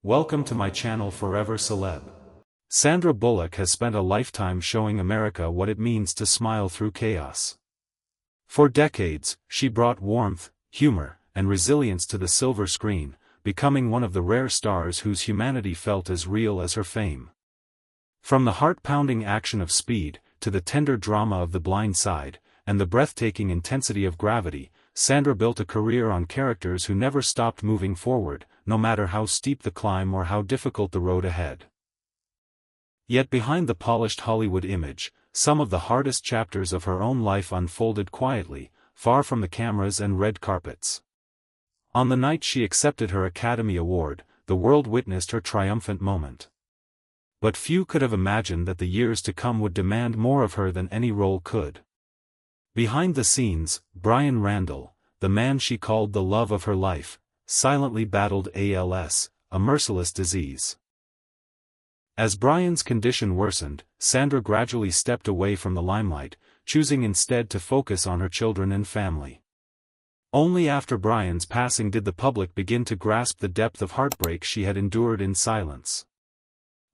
Welcome to my channel Forever Celeb. Sandra Bullock has spent a lifetime showing America what it means to smile through chaos. For decades, she brought warmth, humor, and resilience to the silver screen, becoming one of the rare stars whose humanity felt as real as her fame. From the heart-pounding action of Speed, to the tender drama of The Blind Side, and the breathtaking intensity of Gravity, Sandra built a career on characters who never stopped moving forward, no matter how steep the climb or how difficult the road ahead. Yet behind the polished Hollywood image, some of the hardest chapters of her own life unfolded quietly, far from the cameras and red carpets. On the night she accepted her Academy Award, the world witnessed her triumphant moment. But few could have imagined that the years to come would demand more of her than any role could. Behind the scenes, Brian Randall, the man she called the love of her life, silently battled ALS, a merciless disease. As Brian's condition worsened, Sandra gradually stepped away from the limelight, choosing instead to focus on her children and family. Only after Brian's passing did the public begin to grasp the depth of heartbreak she had endured in silence.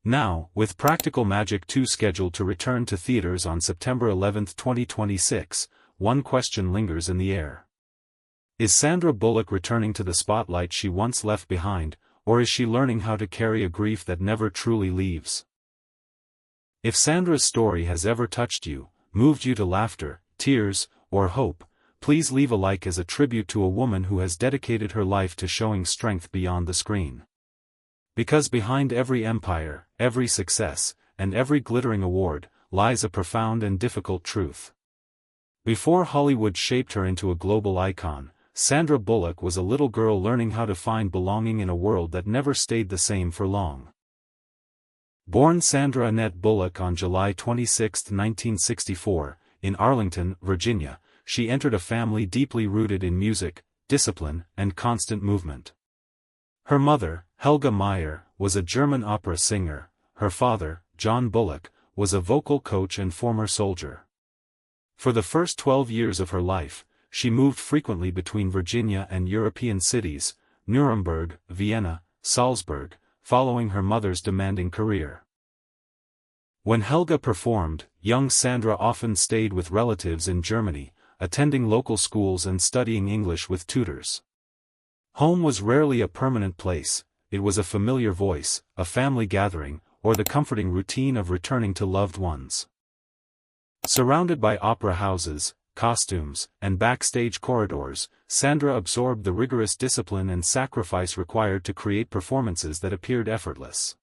Now, with Practical Magic 2 scheduled to return to theaters on September 11, 2026, one question lingers in the air. Is Sandra Bullock returning to the spotlight she once left behind, or is she learning how to carry a grief that never truly leaves? If Sandra's story has ever touched you, moved you to laughter, tears, or hope, please leave a like as a tribute to a woman who has dedicated her life to showing strength beyond the screen. Because behind every empire, every success, and every glittering award, lies a profound and difficult truth. Before Hollywood shaped her into a global icon, Sandra Bullock was a little girl learning how to find belonging in a world that never stayed the same for long. Born Sandra Annette Bullock on July 26, 1964, in Arlington, Virginia, she entered a family deeply rooted in music, discipline, and constant movement. Her mother, Helga Meyer, was a German opera singer. Her father, John Bullock, was a vocal coach and former soldier. For the first 12 years of her life, she moved frequently between Virginia and European cities, Nuremberg, Vienna, Salzburg, following her mother's demanding career. When Helga performed, young Sandra often stayed with relatives in Germany, attending local schools and studying English with tutors. Home was rarely a permanent place, it was a familiar voice, a family gathering, or the comforting routine of returning to loved ones. Surrounded by opera houses, costumes, and backstage corridors, Sandra absorbed the rigorous discipline and sacrifice required to create performances that appeared effortless.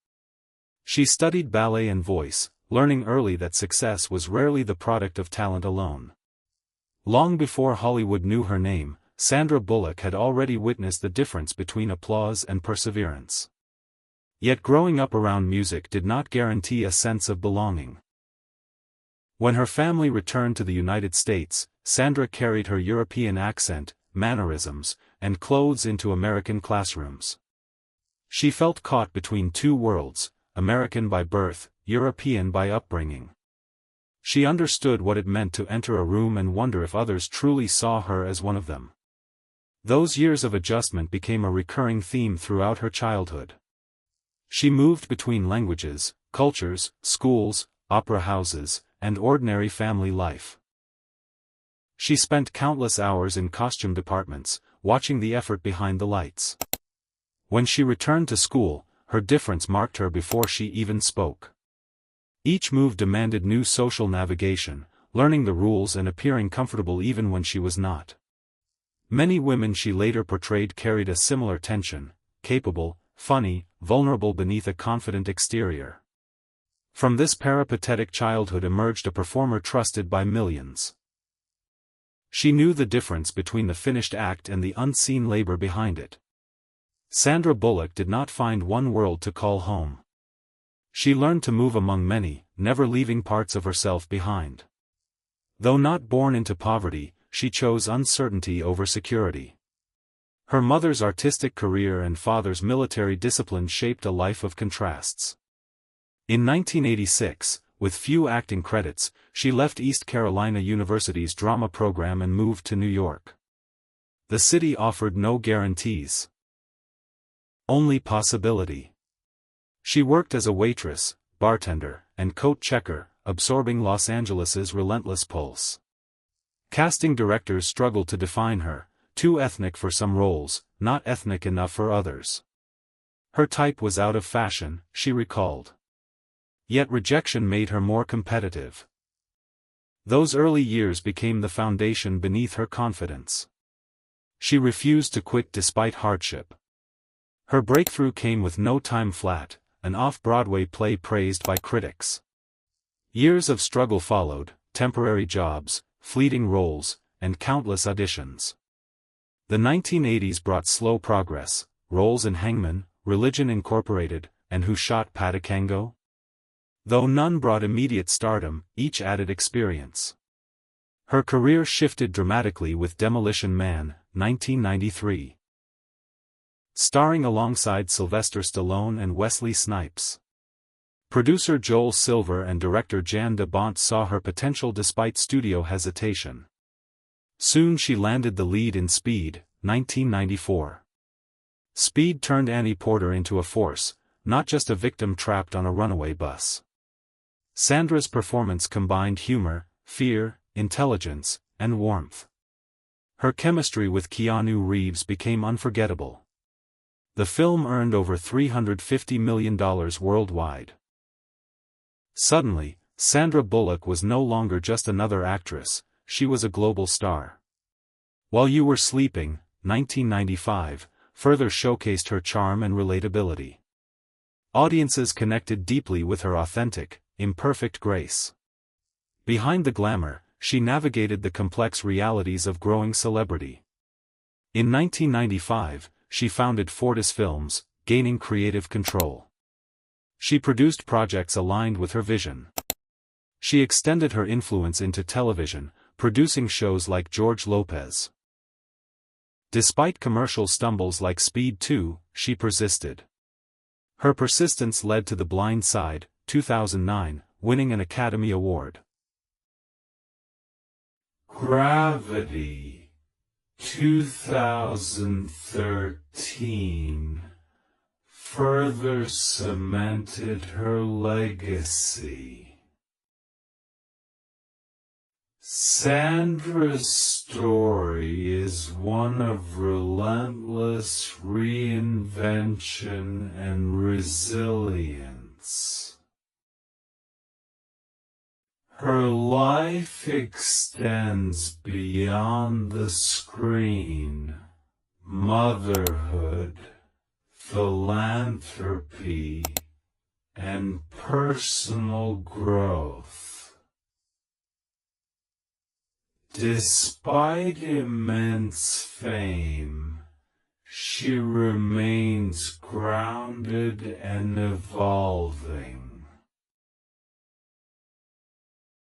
She studied ballet and voice, learning early that success was rarely the product of talent alone. Long before Hollywood knew her name, Sandra Bullock had already witnessed the difference between applause and perseverance. Yet growing up around music did not guarantee a sense of belonging. When her family returned to the United States, Sandra carried her European accent, mannerisms, and clothes into American classrooms. She felt caught between two worlds, American by birth, European by upbringing. She understood what it meant to enter a room and wonder if others truly saw her as one of them. Those years of adjustment became a recurring theme throughout her childhood. She moved between languages, cultures, schools, opera houses, and ordinary family life. She spent countless hours in costume departments, watching the effort behind the lights. When she returned to school, her difference marked her before she even spoke. Each move demanded new social navigation, learning the rules and appearing comfortable even when she was not. Many women she later portrayed carried a similar tension, capable, funny, vulnerable beneath a confident exterior. From this peripatetic childhood emerged a performer trusted by millions. She knew the difference between the finished act and the unseen labor behind it. Sandra Bullock did not find one world to call home. She learned to move among many, never leaving parts of herself behind. Though not born into poverty, she chose uncertainty over security. Her mother's artistic career and father's military discipline shaped a life of contrasts. In 1986, with few acting credits, she left East Carolina University's drama program and moved to New York. The city offered no guarantees. Only possibility. She worked as a waitress, bartender, and coat checker, absorbing Los Angeles's relentless pulse. Casting directors struggled to define her, too ethnic for some roles, not ethnic enough for others. Her type was out of fashion, she recalled. Yet rejection made her more competitive. Those early years became the foundation beneath her confidence. She refused to quit despite hardship. Her breakthrough came with No Time Flat, an off-Broadway play praised by critics. Years of struggle followed, temporary jobs, fleeting roles, and countless auditions. The 1980s brought slow progress, roles in Hangman, Religion Incorporated, and Who Shot Patakango? Though none brought immediate stardom, each added experience. Her career shifted dramatically with Demolition Man, 1993. Starring alongside Sylvester Stallone and Wesley Snipes. Producer Joel Silver and director Jan de Bont saw her potential despite studio hesitation. Soon she landed the lead in Speed, 1994. Speed turned Annie Porter into a force, not just a victim trapped on a runaway bus. Sandra's performance combined humor, fear, intelligence, and warmth. Her chemistry with Keanu Reeves became unforgettable. The film earned over $350 million worldwide. Suddenly, Sandra Bullock was no longer just another actress, she was a global star. While You Were Sleeping, 1995, further showcased her charm and relatability. Audiences connected deeply with her authentic, imperfect grace. Behind the glamour, she navigated the complex realities of growing celebrity. In 1995, she founded Fortis Films, gaining creative control. She produced projects aligned with her vision. She extended her influence into television, producing shows like George Lopez. Despite commercial stumbles like Speed 2, she persisted. Her persistence led to The Blind Side, 2009, winning an Academy Award. Gravity, 2013, further cemented her legacy. Sandra's story is one of relentless reinvention and resilience. Her life extends beyond the screen. Motherhood, philanthropy, and personal growth. Despite immense fame, she remains grounded and evolving.